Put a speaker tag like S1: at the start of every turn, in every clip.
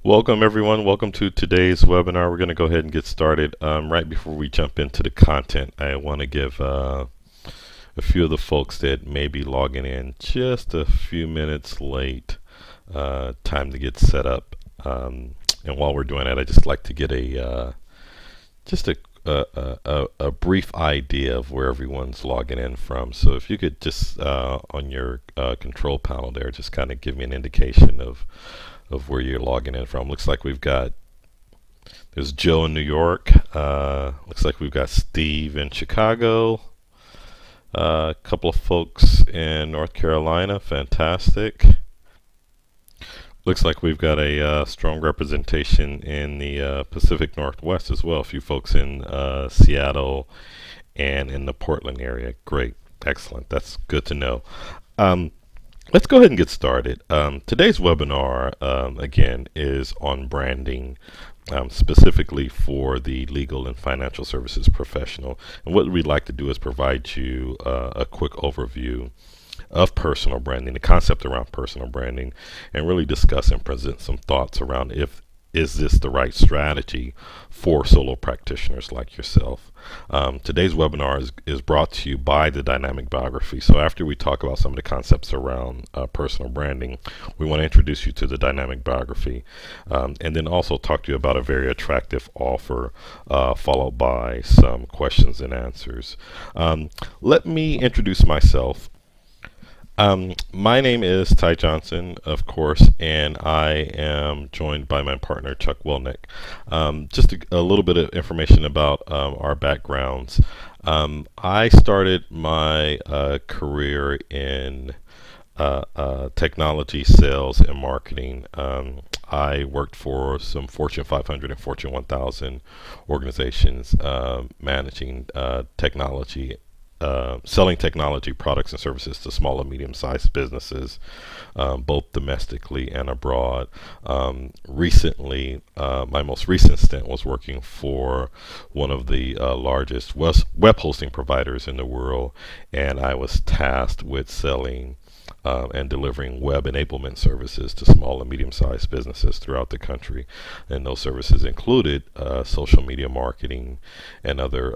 S1: Welcome, everyone. Welcome to today's webinar. We're going to go ahead and get started. Right before we jump into the content, I want to give a few of the folks that may be logging in just a few minutes late time to get set up. And while we're doing that, I'd just like to get just a brief idea of where everyone's logging in from. So if you could just on your control panel there, just kind of give me an indication of where you're logging in from. Looks like there's Joe in New York. Looks like we've got Steve in Chicago. A couple of folks in North Carolina. Fantastic. Looks like we've got a strong representation in the Pacific Northwest as well. A few folks in Seattle and in the Portland area. Great. Excellent. That's good to know. Um, Let's go ahead and get started. Today's webinar, again, is on branding, specifically for the legal and financial services professional. And what we'd like to do is provide you a quick overview of personal branding, the concept around personal branding, and really discuss and present some thoughts around if is this the right strategy for solo practitioners like yourself. Today's webinar is brought to you by the Dynamic Biography. So after we talk about some of the concepts around personal branding, we want to introduce you to the Dynamic Biography, and then also talk to you about a very attractive offer, followed by some questions and answers. Let me introduce myself. My name is Ty Johnson, of course, and I am joined by my partner Chuck Wilnick. Just a little bit of information about our backgrounds. I started my career in technology sales and marketing. I worked for some Fortune 500 and Fortune 1000 organizations, managing technology, selling technology products and services to small and medium-sized businesses, both domestically and abroad. Recently, my most recent stint was working for one of the largest web hosting providers in the world, and I was tasked with selling and delivering web enablement services to small and medium-sized businesses throughout the country. And those services included social media marketing and other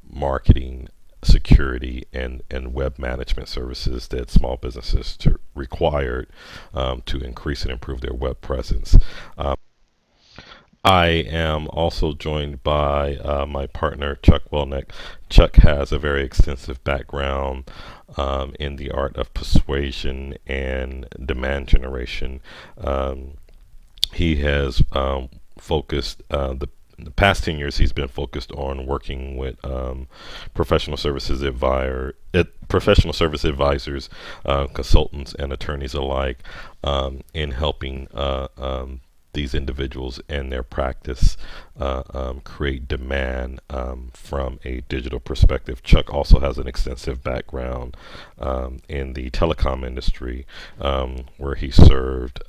S1: marketing, security, and web management services that small businesses required to increase and improve their web presence. I am also joined by my partner, Chuck Welnick. Chuck has a very extensive background in the art of persuasion and demand generation. He has focused in the past 10 years, he's been focused on working with professional service advisors, consultants, and attorneys alike in helping these individuals and their practice create demand from a digital perspective. Chuck also has an extensive background in the telecom industry, where he served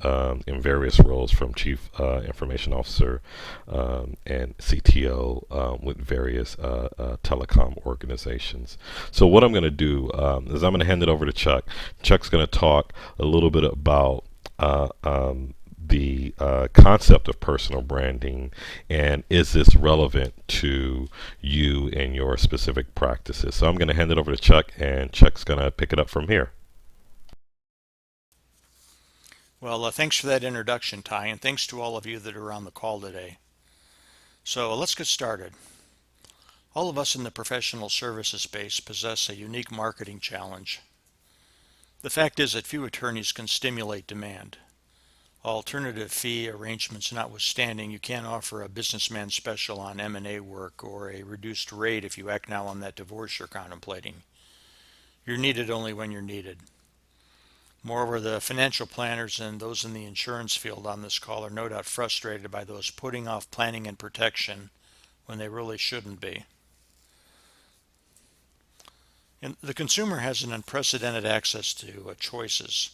S1: in various roles from Chief Information Officer and CTO with various telecom organizations. So what I'm going to do is I'm going to hand it over to Chuck. Chuck's going to talk a little bit about the concept of personal branding, and is this relevant to you and your specific practices. So I'm going to hand it over to Chuck, and Chuck's going to pick it up from here.
S2: Well, thanks for that introduction, Ty, and thanks to all of you that are on the call today. So let's get started. All of us in the professional services space possess a unique marketing challenge. The fact is that few attorneys can stimulate demand. Alternative fee arrangements notwithstanding, you can't offer a businessman special on M&A work or a reduced rate if you act now on that divorce you're contemplating. You're needed only when you're needed. Moreover, the financial planners and those in the insurance field on this call are no doubt frustrated by those putting off planning and protection when they really shouldn't be. And the consumer has an unprecedented access to choices.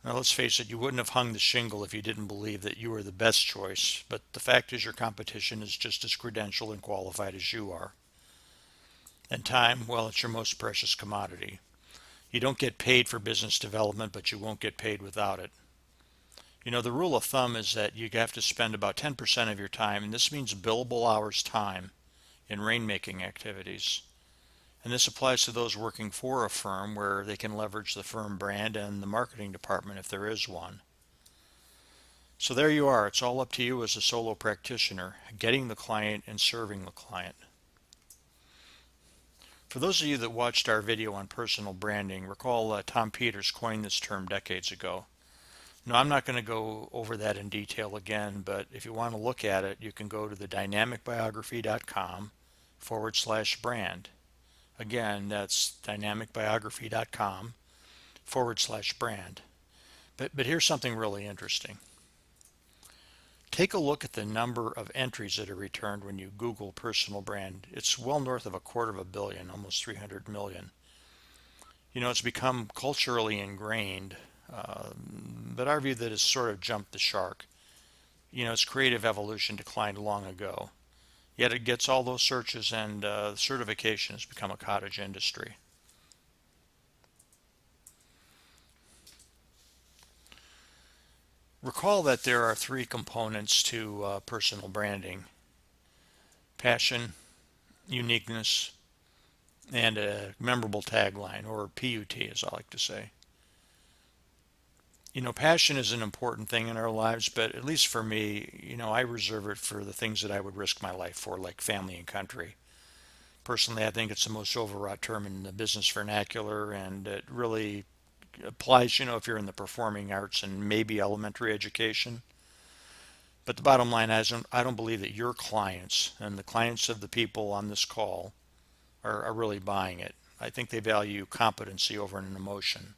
S2: Now, let's face it, you wouldn't have hung the shingle if you didn't believe that you were the best choice, but the fact is your competition is just as credentialed and qualified as you are. And time, well, it's your most precious commodity. You don't get paid for business development, but you won't get paid without it. You know, the rule of thumb is that you have to spend about 10% of your time, and this means billable hours time, in rainmaking activities. And this applies to those working for a firm where they can leverage the firm brand and the marketing department if there is one. So there you are. It's all up to you as a solo practitioner, getting the client and serving the client. For those of you that watched our video on personal branding, recall Tom Peters coined this term decades ago. Now, I'm not going to go over that in detail again, but if you want to look at it, you can go to the dynamicbiography.com/brand. Again, that's dynamicbiography.com/brand. But here's something really interesting. Take a look at the number of entries that are returned when you Google personal brand. It's well north of 250 million, almost 300 million. You know, it's become culturally ingrained, but our view that has sort of jumped the shark. You know, its creative evolution declined long ago. Yet it gets all those searches, and certification has become a cottage industry. Recall that there are three components to personal branding: passion, uniqueness, and a memorable tagline, or PUT as I like to say. You know, passion is an important thing in our lives, but at least for me, you know, I reserve it for the things that I would risk my life for, like family and country. Personally, I think it's the most overwrought term in the business vernacular, and it really applies, you know, if you're in the performing arts and maybe elementary education. But the bottom line is, I don't believe that your clients and the clients of the people on this call are really buying it. I think they value competency over an emotion.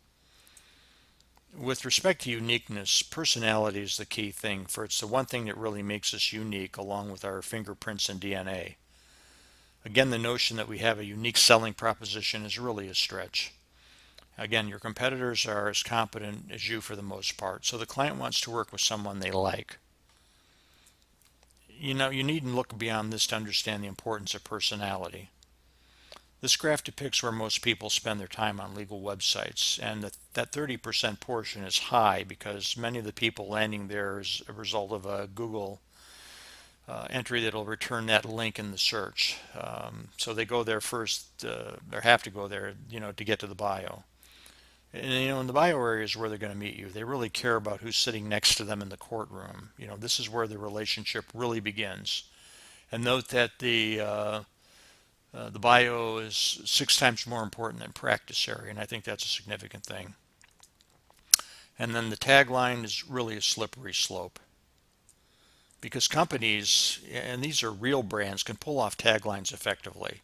S2: With respect to uniqueness, personality is the key thing, for it's the one thing that really makes us unique, along with our fingerprints and DNA. Again, the notion that we have a unique selling proposition is really a stretch. Again, your competitors are as competent as you for the most part, so the client wants to work with someone they like. You know, you needn't look beyond this to understand the importance of personality. This graph depicts where most people spend their time on legal websites, and that 30% portion is high because many of the people landing there is a result of a Google entry that'll return that link in the search. So they go there first, or have to go there, you know, to get to the bio. And, you know, in the bio area is where they're going to meet you. They really care about who's sitting next to them in the courtroom. You know, this is where the relationship really begins. And note that the bio is 6 times more important than practice area, and I think that's a significant thing. And then the tagline is really a slippery slope, because companies, and these are real brands, can pull off taglines effectively.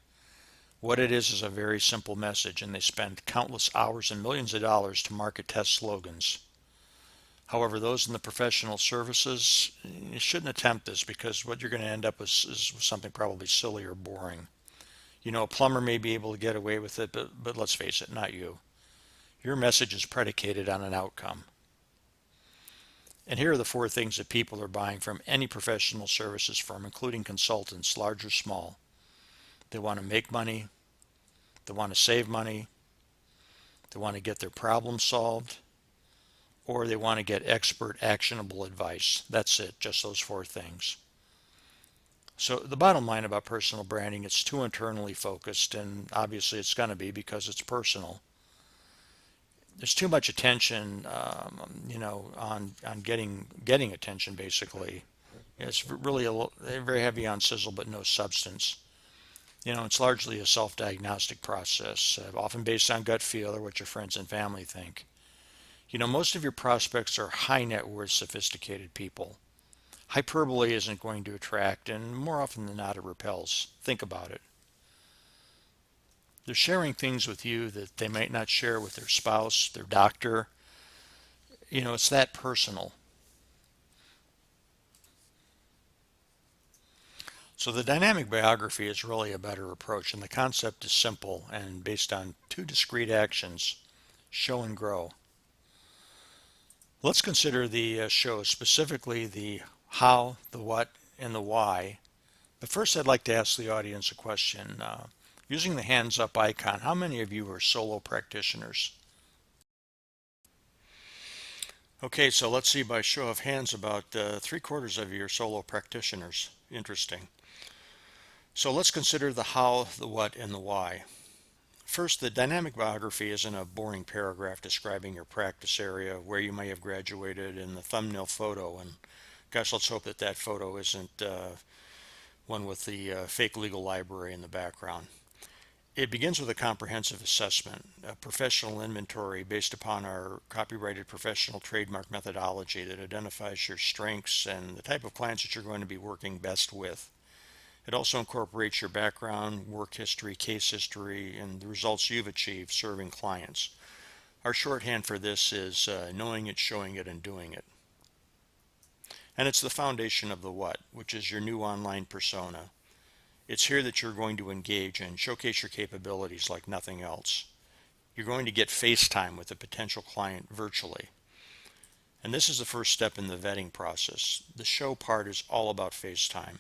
S2: What it is a very simple message, and they spend countless hours and millions of dollars to market test slogans. However, those in the professional services, you shouldn't attempt this, because what you're going to end up with is something probably silly or boring. You know, a plumber may be able to get away with it, but let's face it, not you. Your message is predicated on an outcome. And here are the 4 things that people are buying from any professional services firm, including consultants, large or small. They want to make money, they want to save money, they want to get their problem solved, or they want to get expert, actionable advice. That's it, just those 4 things. So the bottom line about personal branding, it's too internally focused, and obviously it's going to be because it's personal. There's too much attention, you know, on getting attention. Basically, it's really very heavy on sizzle but no substance. You know, it's largely a self-diagnostic process, often based on gut feel or what your friends and family think. You know, most of your prospects are high net worth, sophisticated people. Hyperbole isn't going to attract, and more often than not, it repels. Think about it. They're sharing things with you that they might not share with their spouse, their doctor. You know, it's that personal. So the dynamic biography is really a better approach, and the concept is simple and based on 2 discrete actions: show and grow. Let's consider the show, specifically the how, the what, and the why. But first, I'd like to ask the audience a question. Using the hands up icon, how many of you are solo practitioners? Okay, so let's see by show of hands about 3/4 of you are solo practitioners. Interesting. So let's consider the how, the what, and the why. First, the dynamic biography isn't a boring paragraph describing your practice area, where you may have graduated, in the thumbnail photo. And gosh, let's hope that that photo isn't one with the fake legal library in the background. It begins with a comprehensive assessment, a professional inventory based upon our copyrighted professional trademark methodology that identifies your strengths and the type of clients that you're going to be working best with. It also incorporates your background, work history, case history, and the results you've achieved serving clients. Our shorthand for this is knowing it, showing it, and doing it. And it's the foundation of the what, which is your new online persona. It's here that you're going to engage and showcase your capabilities like nothing else. You're going to get FaceTime with a potential client virtually. And this is the first step in the vetting process. The show part is all about FaceTime.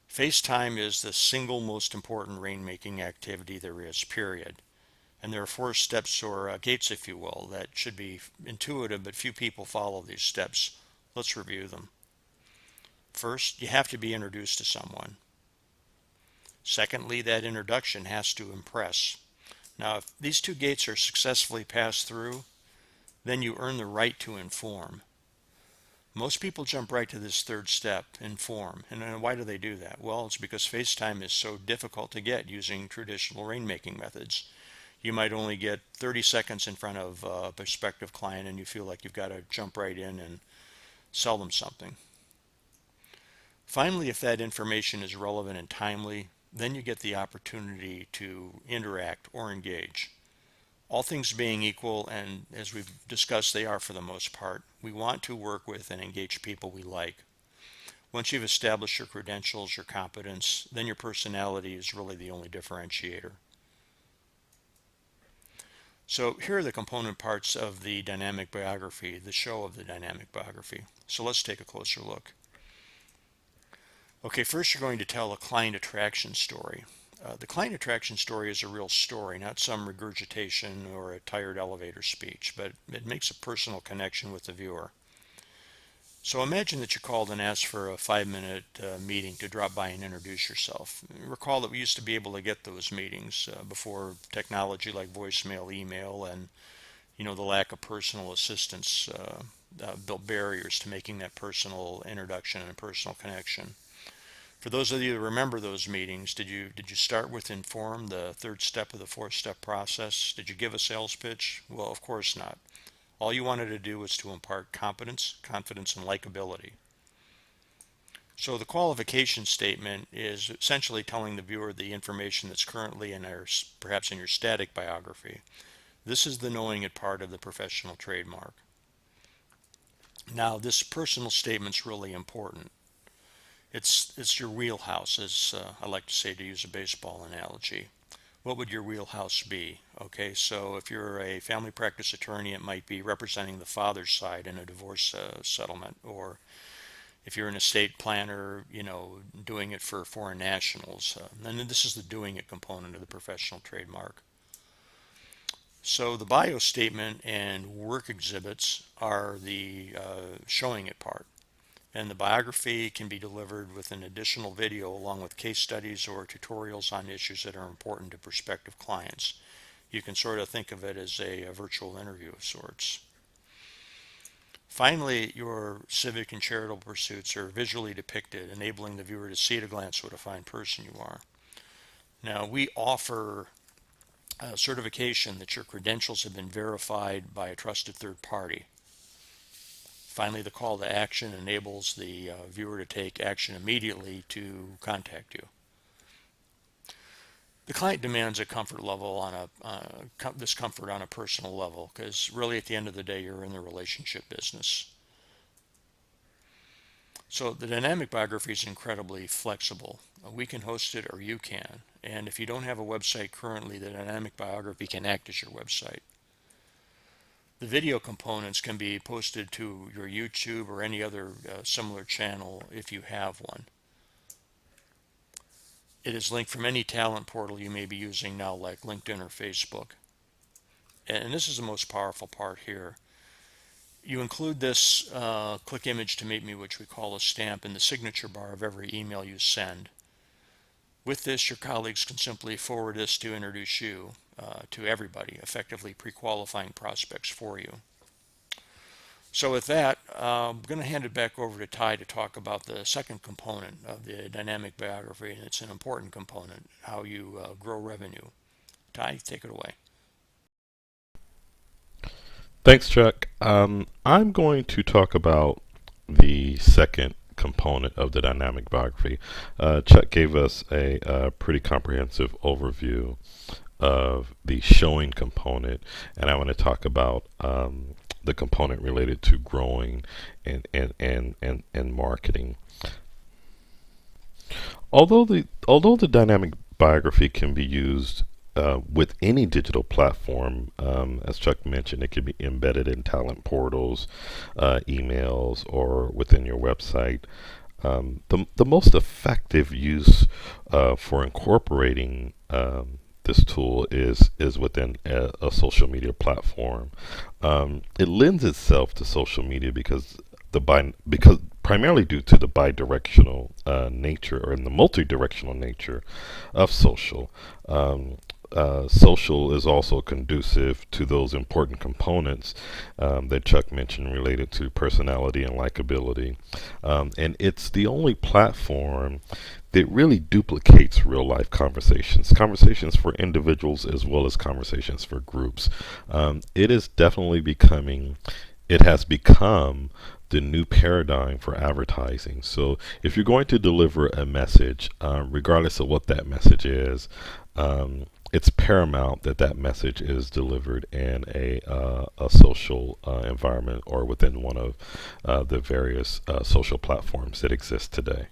S2: FaceTime is the single most important rainmaking activity there is, period. And there are 4 steps or gates, if you will, that should be intuitive, but few people follow these steps. Let's review them. First, you have to be introduced to someone. Secondly, that introduction has to impress. Now, if these 2 gates are successfully passed through, then you earn the right to inform. Most people jump right to this 3rd step, inform. And why do they do that? Well, it's because FaceTime is so difficult to get using traditional rainmaking methods. You might only get 30 seconds in front of a prospective client and you feel like you've got to jump right in and sell them something. Finally, if that information is relevant and timely, then you get the opportunity to interact or engage. All things being equal, and as we've discussed, they are for the most part, we want to work with and engage people we like. Once you've established your credentials, your competence, then your personality is really the only differentiator. So here are the component parts of the dynamic biography, the show of the dynamic biography. So let's take a closer look. Okay, first you're going to tell a client attraction story. The client attraction story is a real story, not some regurgitation or a tired elevator speech, but it makes a personal connection with the viewer. So imagine that you called and asked for a 5-minute meeting to drop by and introduce yourself. Recall that we used to be able to get those meetings before technology like voicemail, email, and the lack of personal assistance built barriers to making that personal introduction and personal connection. For those of you that remember those meetings, did you start with inform, the 3rd step of the 4-step process? Did you give a sales pitch? Well, of course not. All you wanted to do was to impart competence, confidence, and likability. So the qualification statement is essentially telling the viewer the information that's currently perhaps in your static biography. This is the knowing it part of the professional trademark. Now, this personal statement's really important. It's your wheelhouse, as I like to say, to use a baseball analogy. What would your wheelhouse be? Okay, so if you're a family practice attorney, it might be representing the father's side in a divorce settlement, or if you're an estate planner, doing it for foreign nationals. And then this is the doing it component of the professional trademark. So the bio statement and work exhibits are the showing it part. And the biography can be delivered with an additional video along with case studies or tutorials on issues that are important to prospective clients. You can sort of think of it as a virtual interview of sorts. Finally, your civic and charitable pursuits are visually depicted, enabling the viewer to see at a glance what a fine person you are. Now, we offer certification that your credentials have been verified by a trusted third party. Finally, the call to action enables the viewer to take action immediately to contact you. The client demands a comfort level this comfort on a personal level, because really at the end of the day, you're in the relationship business. So the dynamic biography is incredibly flexible. We can host it or you can. And if you don't have a website currently, the dynamic biography can act as your website. The video components can be posted to your YouTube or any other similar channel if you have one. It is linked from any talent portal you may be using now, like LinkedIn or Facebook. And this is the most powerful part here. You include this click image to meet me, which we call a stamp, in the signature bar of every email you send. With this, your colleagues can simply forward this to introduce you to everybody, effectively pre-qualifying prospects for you. So with that, I'm going to hand it back over to Ty to talk about the second component of the dynamic biography, and it's an important component, how you grow revenue. Ty, take it away.
S1: Thanks, Chuck. I'm going to talk about the second component of the dynamic biography. Chuck gave us a pretty comprehensive overview of the showing component, and I want to talk about the component related to growing and marketing. Although the dynamic biography can be used with any digital platform, as Chuck mentioned, it can be embedded in talent portals, emails, or within your website. The most effective use for incorporating this tool is within a social media platform. It lends itself to social media because primarily due to the bidirectional nature or in the multi-directional nature of social. Social is also conducive to those important components that Chuck mentioned related to personality and likability. And it's the only platform that really duplicates real life conversations for individuals as well as conversations for groups. It is definitely it has become the new paradigm for advertising. So if you're going to deliver a message, regardless of what that message is, it's paramount that that message is delivered in a social environment or within one of the various social platforms that exist today.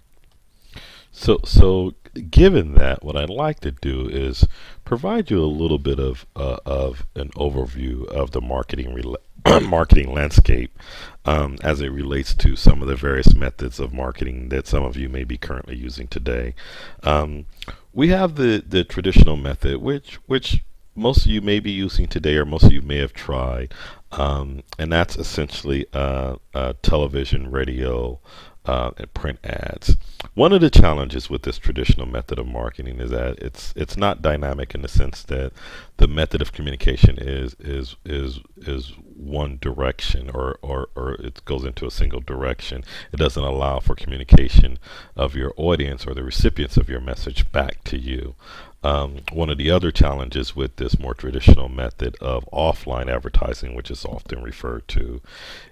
S1: So given that, what I'd like to do is provide you a little bit of an overview of the marketing landscape as it relates to some of the various methods of marketing that some of you may be currently using today. We have the traditional method, which most of you may be using today, or most of you may have tried, and that's essentially television, radio, and print ads. One of the challenges with this traditional method of marketing is that it's not dynamic in the sense that the method of communication is one direction or it goes into a single direction. It doesn't allow for communication of your audience or the recipients of your message back to you. One of the other challenges with this more traditional method of offline advertising, which is often referred to,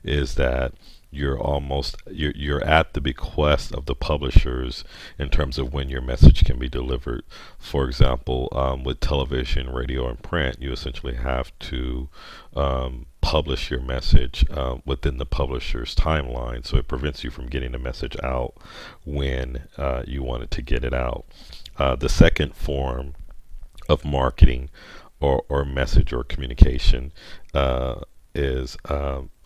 S1: is that you're at the bequest of the publishers in terms of when your message can be delivered. For example, with television, radio, and print, you essentially have to publish your message within the publisher's timeline, so it prevents you from getting the message out when you wanted to get it out. The second form of marketing or message or communication is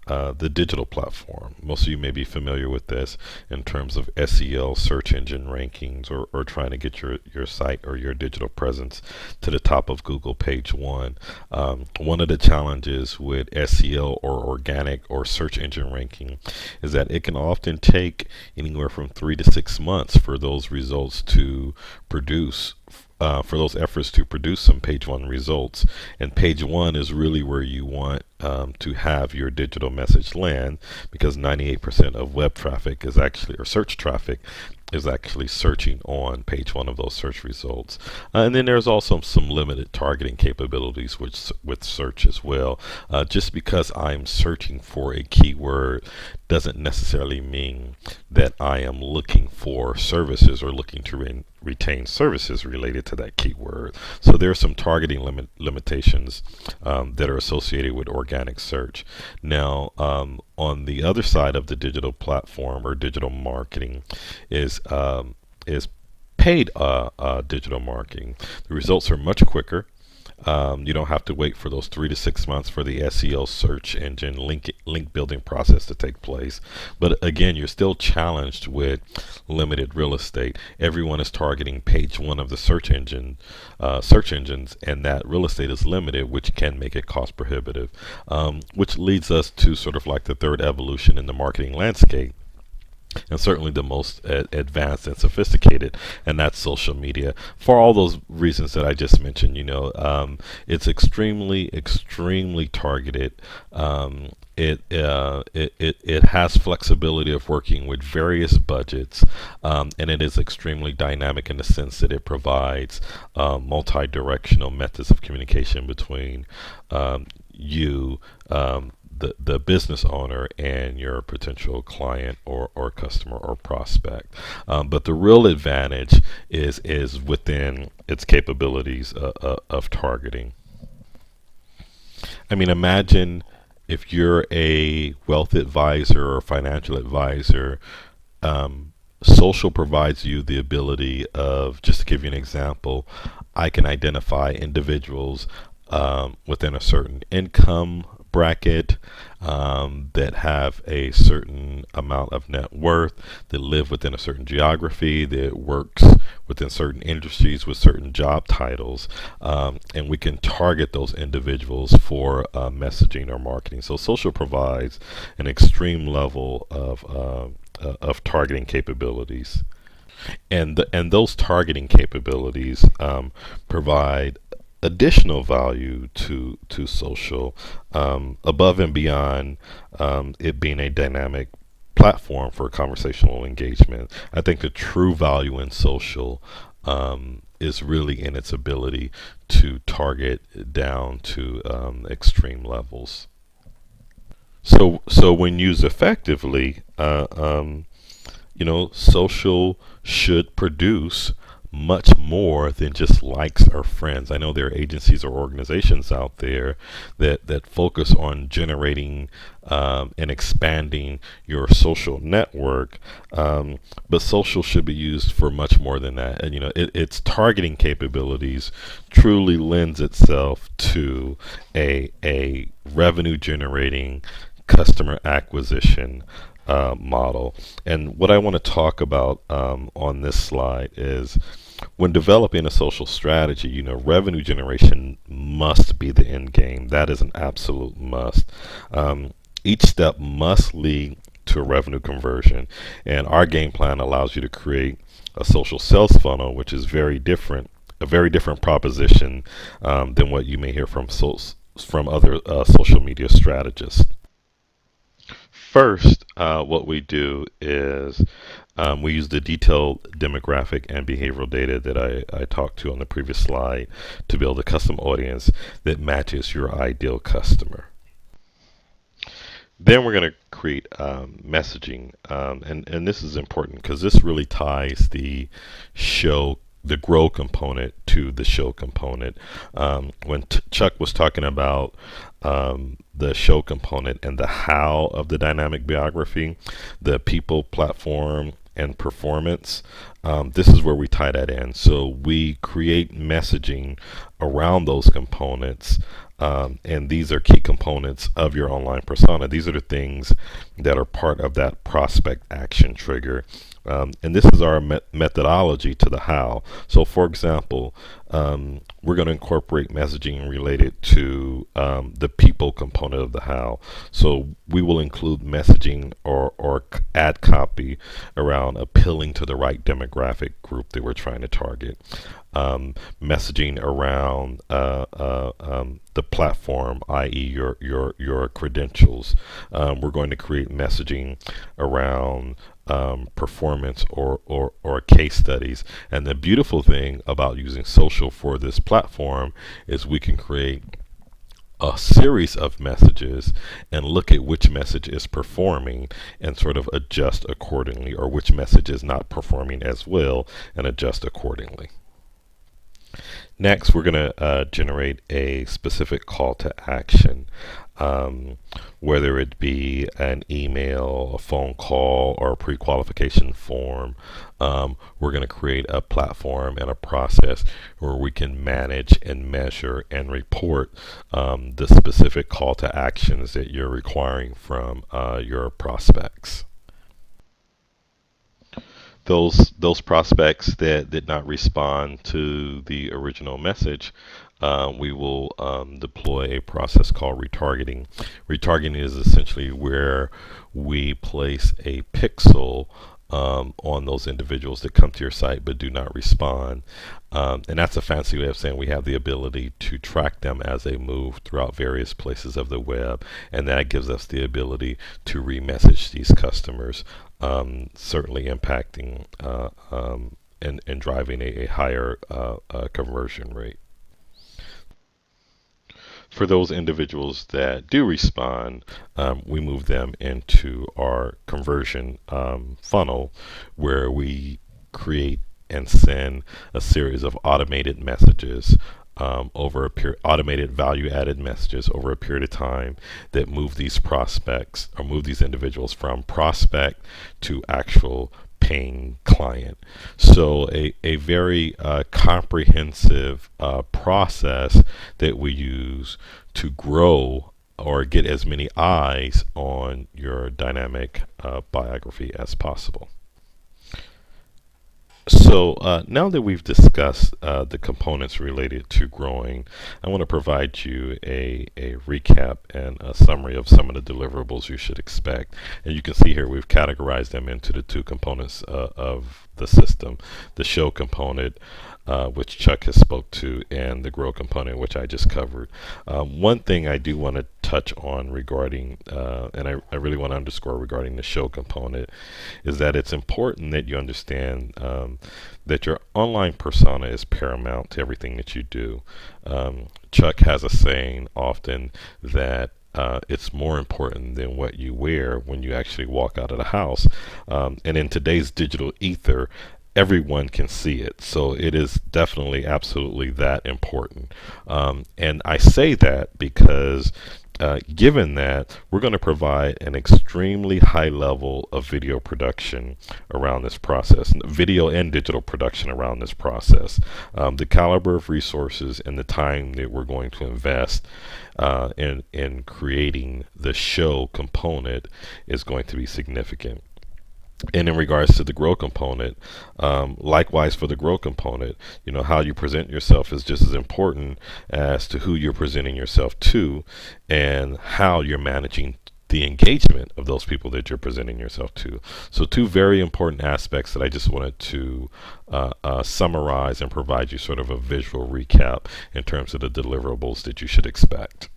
S1: the digital platform. Most of you may be familiar with this in terms of SEO, search engine rankings, or trying to get your site or your digital presence to the top of Google page one. One of the challenges with SEO or organic or search engine ranking is that it can often take anywhere from 3 to 6 months for those results to produce for those efforts to produce some page one results. And page one is really where you want to have your digital message land, because 98% of web traffic is actually, or search traffic, is actually searching on page one of those search results. And then there's also some limited targeting capabilities with search as well. Just because I'm searching for a keyword doesn't necessarily mean that I am looking for services or looking to retain services related to that keyword. So there are some targeting limitations that are associated with organic search. Now, on the other side of the digital platform or digital marketing is paid digital marketing. The results are much quicker. You don't have to wait for those 3 to 6 months for the SEO search engine link building process to take place. But again, you're still challenged with limited real estate. Everyone is targeting page one of the search engines, and that real estate is limited, which can make it cost prohibitive. Which leads us to sort of like the third evolution in the marketing landscape, and certainly the most advanced and sophisticated, and that's social media. For all those reasons that I just mentioned, it's extremely targeted. It has flexibility of working with various budgets, and it is extremely dynamic in the sense that it provides multi-directional methods of communication between you, the business owner, and your potential client or customer or prospect. But the real advantage is within its capabilities of targeting. I mean, imagine if you're a wealth advisor or financial advisor. Social provides you the ability of, just to give you an example, I can identify individuals within a certain income bracket, that have a certain amount of net worth, that live within a certain geography, that works within certain industries with certain job titles, and we can target those individuals for messaging or marketing. So social provides an extreme level of targeting capabilities, and those targeting capabilities provide additional value to social, above and beyond it being a dynamic platform for conversational engagement. I think the true value in social is really in its ability to target down to extreme levels. So when used effectively, social should produce much more than just likes or friends. I know there are agencies or organizations out there that focus on generating and expanding your social network, but social should be used for much more than that. And its targeting capabilities truly lends itself to a revenue generating customer acquisition model. And what I want to talk about on this slide is, when developing a social strategy, revenue generation must be the end game. That is an absolute must. Each step must lead to a revenue conversion, and our game plan allows you to create a social sales funnel, which is a very different proposition than what you may hear from other social media strategists. First, what we do is we use the detailed demographic and behavioral data that I talked to on the previous slide to build a custom audience that matches your ideal customer. Then we're going to create messaging, and this is important because this really ties the grow component to the show component. When Chuck was talking about the show component and the how of the dynamic biography, the people, platform, and performance, this is where we tie that in. So we create messaging around those components, and these are key components of your online persona. These are the things that are part of that prospect action trigger. And this is our methodology to the how. So for example, we're going to incorporate messaging related to the people component of the how. So we will include messaging or ad copy around appealing to the right demographic group that we're trying to target. Messaging around the platform, i.e. your credentials. We're going to create messaging around performance or case studies. And the beautiful thing about using social for this platform is we can create a series of messages and look at which message is performing and sort of adjust accordingly, or which message is not performing as well and adjust accordingly. Next, we're going to generate a specific call to action. um, whether it be an email, a phone call, or a pre-qualification form. We're going to create a platform and a process where we can manage and measure and report the specific call to actions that you're requiring from your prospects. Those prospects that did not respond to the original message, we will deploy a process called retargeting. Retargeting is essentially where we place a pixel on those individuals that come to your site but do not respond. And that's a fancy way of saying we have the ability to track them as they move throughout various places of the web, and that gives us the ability to remessage these customers, certainly impacting and driving a higher conversion rate. For those individuals that do respond, we move them into our conversion funnel where we create and send a series of automated messages over a period, automated value added messages over a period of time that move these prospects or move these individuals from prospect to actual paying client. So a very comprehensive process that we use to grow or get as many eyes on your dynamic biography as possible. So now that we've discussed the components related to growing, I want to provide you a recap and a summary of some of the deliverables you should expect. And you can see here we've categorized them into the two components of the system: the show component, which Chuck has spoke to, and the grow component, which I just covered. One thing I do want to touch on regarding, and I really want to underscore regarding the show component, is that it's important that you understand that your online persona is paramount to everything that you do. Chuck has a saying often that it's more important than what you wear when you actually walk out of the house. And in today's digital ether, everyone can see it. So it is definitely, absolutely that important. And I say that because given that we're going to provide an extremely high level of video production around this process, video and digital production around this process, the caliber of resources and the time that we're going to invest in creating the show component is going to be significant. And in regards to the grow component, likewise for the grow component, how you present yourself is just as important as to who you're presenting yourself to and how you're managing the engagement of those people that you're presenting yourself to. So two very important aspects that I just wanted to summarize and provide you sort of a visual recap in terms of the deliverables that you should expect.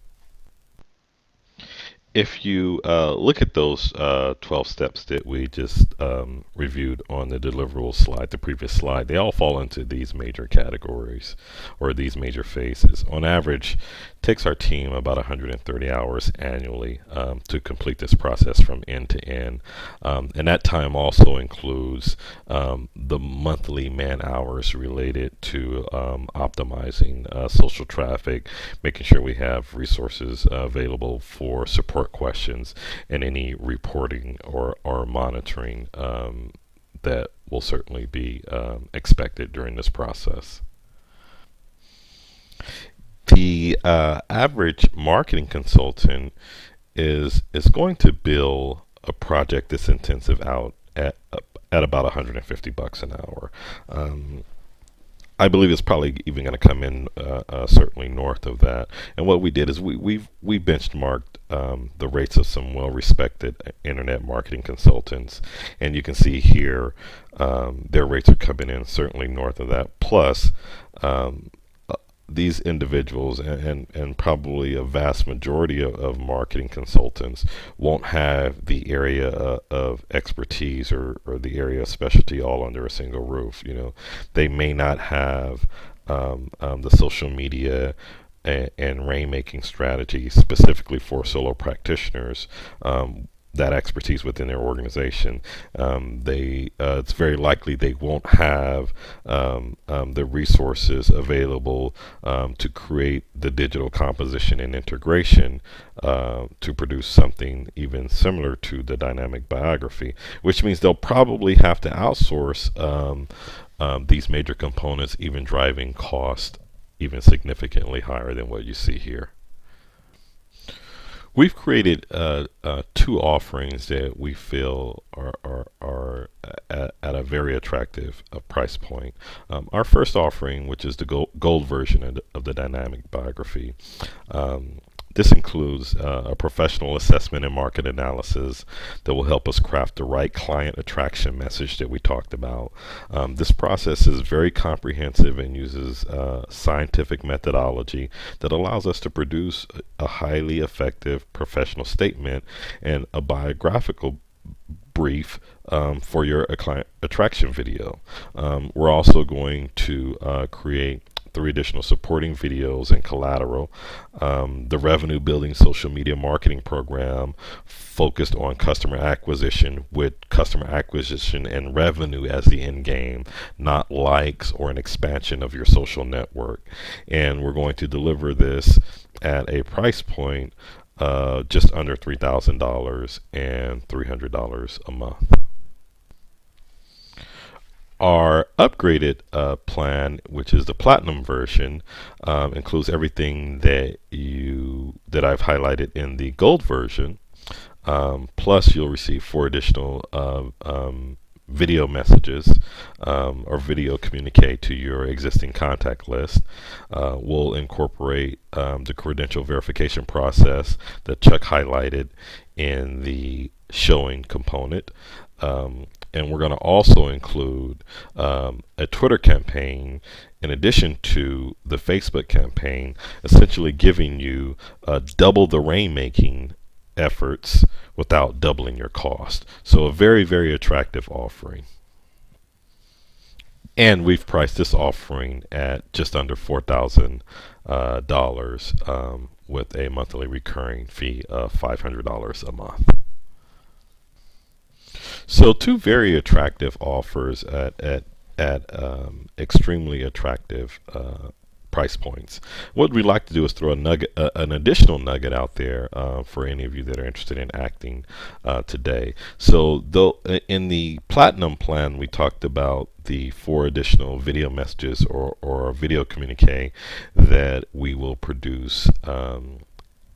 S1: If you look at those 12 steps that we just reviewed on the deliverable slide, the previous slide, they all fall into these major categories or these major phases. On average, it takes our team about 130 hours annually to complete this process from end to end. And that time also includes the monthly man hours related to optimizing social traffic, making sure we have resources available for support questions and any reporting or monitoring that will certainly be expected during this process. The average marketing consultant is going to bill a project this intensive out at about $150 an hour. I believe it's probably even going to come in certainly north of that. And what we did is we benchmarked the rates of some well-respected internet marketing consultants, and you can see here their rates are coming in certainly north of that. Plus, these individuals and probably a vast majority of marketing consultants won't have the area of expertise or the area of specialty all under a single roof. They may not have the social media and rainmaking strategy specifically for solo practitioners. that expertise within their organization. It's very likely they won't have the resources available to create the digital composition and integration to produce something even similar to the dynamic biography, which means they'll probably have to outsource these major components, even driving cost even significantly higher than what you see here. We've created two offerings that we feel are at a very attractive price point. Our first offering, which is the gold version of the dynamic biography, this includes a professional assessment and market analysis that will help us craft the right client attraction message that we talked about. This process is very comprehensive and uses scientific methodology that allows us to produce a highly effective professional statement and a biographical brief for your client attraction video. We're also going to create 3 additional supporting videos and collateral. The revenue building social media marketing program focused on customer acquisition, with customer acquisition and revenue as the end game, not likes or an expansion of your social network. And we're going to deliver this at a price point just under $3,000 and $300 a month. Our upgraded plan, which is the platinum version, includes everything that I've highlighted in the gold version. Plus, you'll receive 4 additional video messages or video communique to your existing contact list. We'll incorporate the credential verification process that Chuck highlighted in the showing component. And we're going to also include a Twitter campaign in addition to the Facebook campaign, essentially giving you double the rainmaking efforts without doubling your cost. So a very, very attractive offering. And we've priced this offering at just under $4,000 with a monthly recurring fee of $500 a month. So 2 very attractive offers at extremely attractive price points. What we'd like to do is throw an additional nugget out there for any of you that are interested in acting today. So though in the platinum plan, we talked about the 4 additional video messages or video communique that we will produce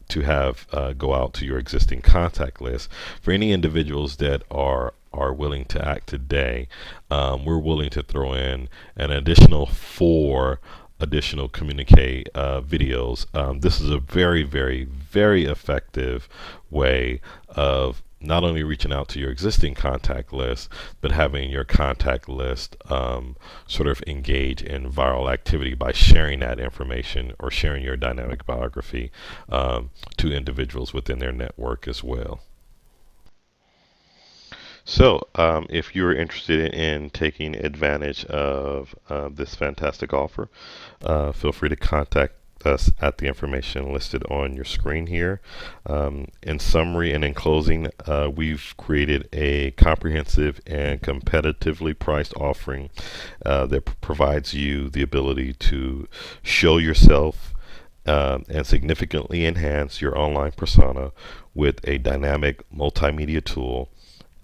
S1: to have go out to your existing contact list. For any individuals that are willing to act today, we're willing to throw in an additional 4 additional communique videos. This is a very, very, very effective way of not only reaching out to your existing contact list, but having your contact list sort of engage in viral activity by sharing that information or sharing your dynamic biography to individuals within their network as well. So, if you're interested in taking advantage of this fantastic offer, feel free to contact us at the information listed on your screen here. In summary and in closing, we've created a comprehensive and competitively priced offering that provides you the ability to show yourself and significantly enhance your online persona with a dynamic multimedia tool,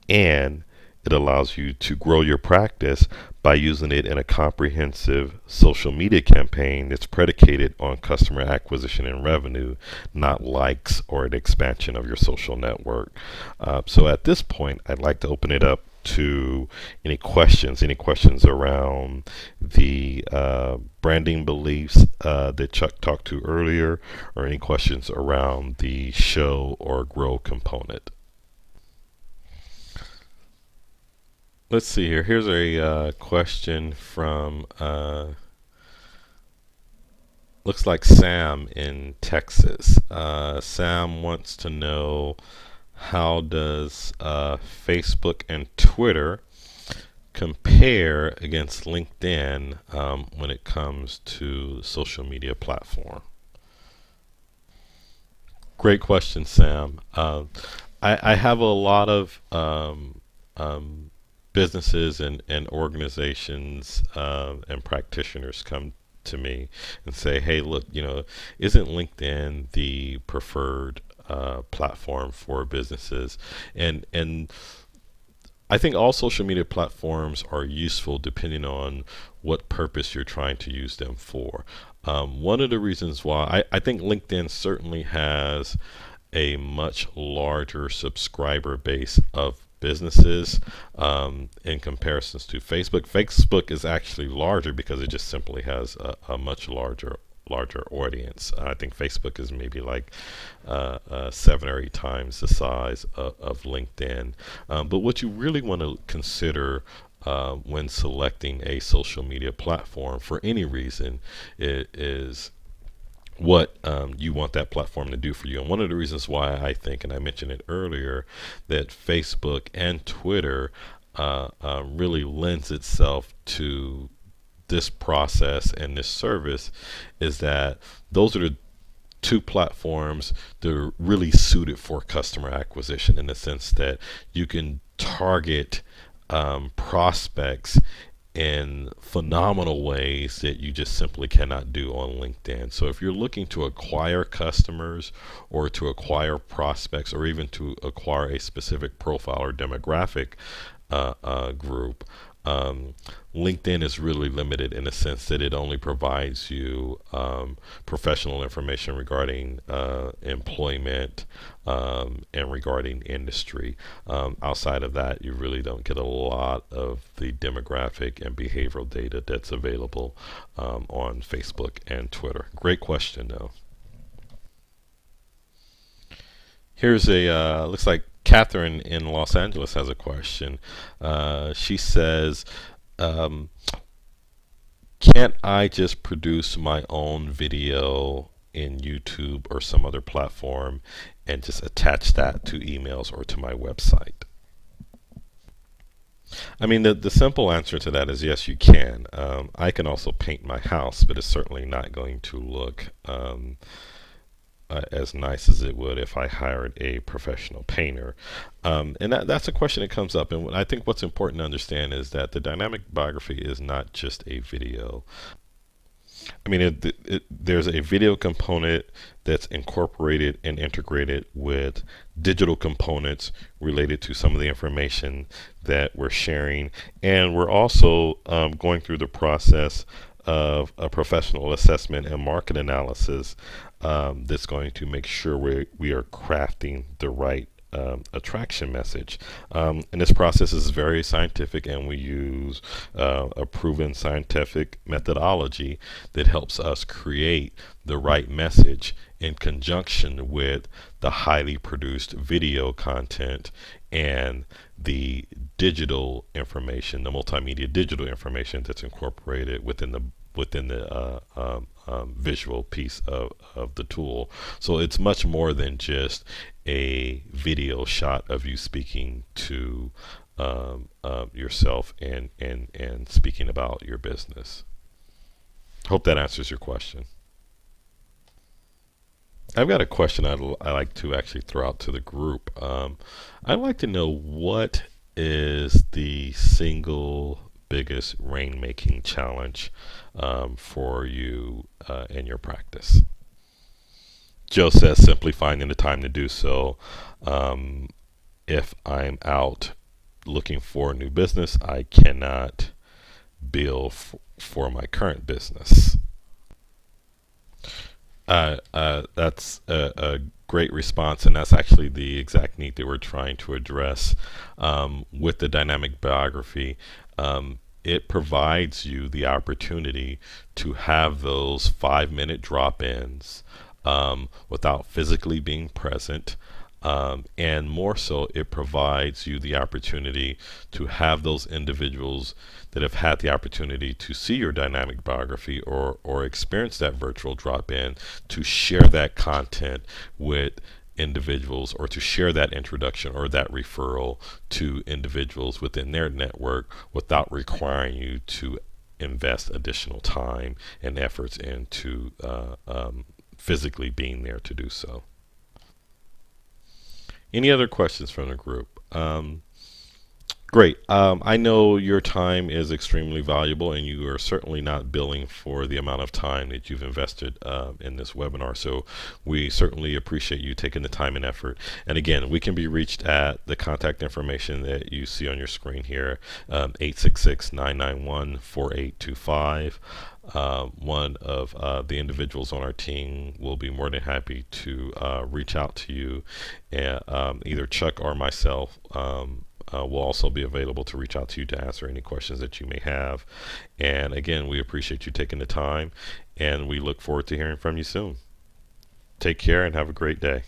S1: and it allows you to grow your practice by using it in a comprehensive social media campaign that's predicated on customer acquisition and revenue, not likes or an expansion of your social network. So at this point, I'd like to open it up to any questions around the branding beliefs that Chuck talked to earlier, or any questions around the show or grow component. Let's see here. Here's a question from looks like Sam in Texas. Sam wants to know, how does Facebook and Twitter compare against LinkedIn when it comes to social media platform? Great question, Sam. I have a lot of um, businesses and organizations and practitioners come to me and say, "Hey, look, isn't LinkedIn the preferred platform for businesses?" And I think all social media platforms are useful depending on what purpose you're trying to use them for. One of the reasons why I think LinkedIn certainly has a much larger subscriber base of businesses in comparisons to Facebook. Facebook is actually larger because it just simply has a much larger audience. I think Facebook is maybe like 7 or 8 times the size of LinkedIn. But what you really want to consider when selecting a social media platform for any reason is what you want that platform to do for you. And one of the reasons why I think, and I mentioned it earlier, that Facebook and Twitter really lends itself to this process and this service is that those are the two platforms that are really suited for customer acquisition in the sense that you can target prospects in phenomenal ways that you just simply cannot do on LinkedIn. So if you're looking to acquire customers or to acquire prospects or even to acquire a specific profile or demographic group, um, LinkedIn is really limited in the sense that it only provides you professional information regarding employment and regarding industry. Outside of that, you really don't get a lot of the demographic and behavioral data that's available on Facebook and Twitter. Great question, though. Here's a looks like Catherine in Los Angeles has a question. She says, um, "Can't I just produce my own video in YouTube or some other platform and just attach that to emails or to my website?" I mean, the simple answer to that is yes, you can. I can also paint my house, but it's certainly not going to look as nice as it would if I hired a professional painter. And that's a question that comes up. And I think what's important to understand is that the dynamic biography is not just a video. I mean, there's a video component that's incorporated and integrated with digital components related to some of the information that we're sharing. And we're also going through the process of a professional assessment and market analysis that's going to make sure we are crafting the right attraction message. And this process is very scientific, and we use a proven scientific methodology that helps us create the right message in conjunction with the highly produced video content and the digital information, the multimedia digital information that's incorporated within the visual piece of the tool. So it's much more than just a video shot of you speaking to yourself and speaking about your business. Hope that answers your question. I've got a question I like to actually throw out to the group. I'd like to know what is the single biggest rainmaking challenge for you in your practice? Joe says simply finding the time to do so. Um, if I'm out looking for a new business, I cannot bill for my current business. That's a great response, and that's actually the exact need that we're trying to address with the dynamic biography. It provides you the opportunity to have those 5 minute drop ins without physically being present. And more so, it provides you the opportunity to have those individuals that have had the opportunity to see your dynamic biography or experience that virtual drop in to share that content with individuals or to share that introduction or that referral to individuals within their network without requiring you to invest additional time and efforts into physically being there to do so. Any other questions from the group? Great. I know your time is extremely valuable, and you are certainly not billing for the amount of time that you've invested in this webinar. So we certainly appreciate you taking the time and effort. And again, we can be reached at the contact information that you see on your screen here, 866-991-4825. One of the individuals on our team will be more than happy to reach out to you, and either Chuck or myself. Will also be available to reach out to you to answer any questions that you may have. And again, we appreciate you taking the time, and we look forward to hearing from you soon. Take care and have a great day.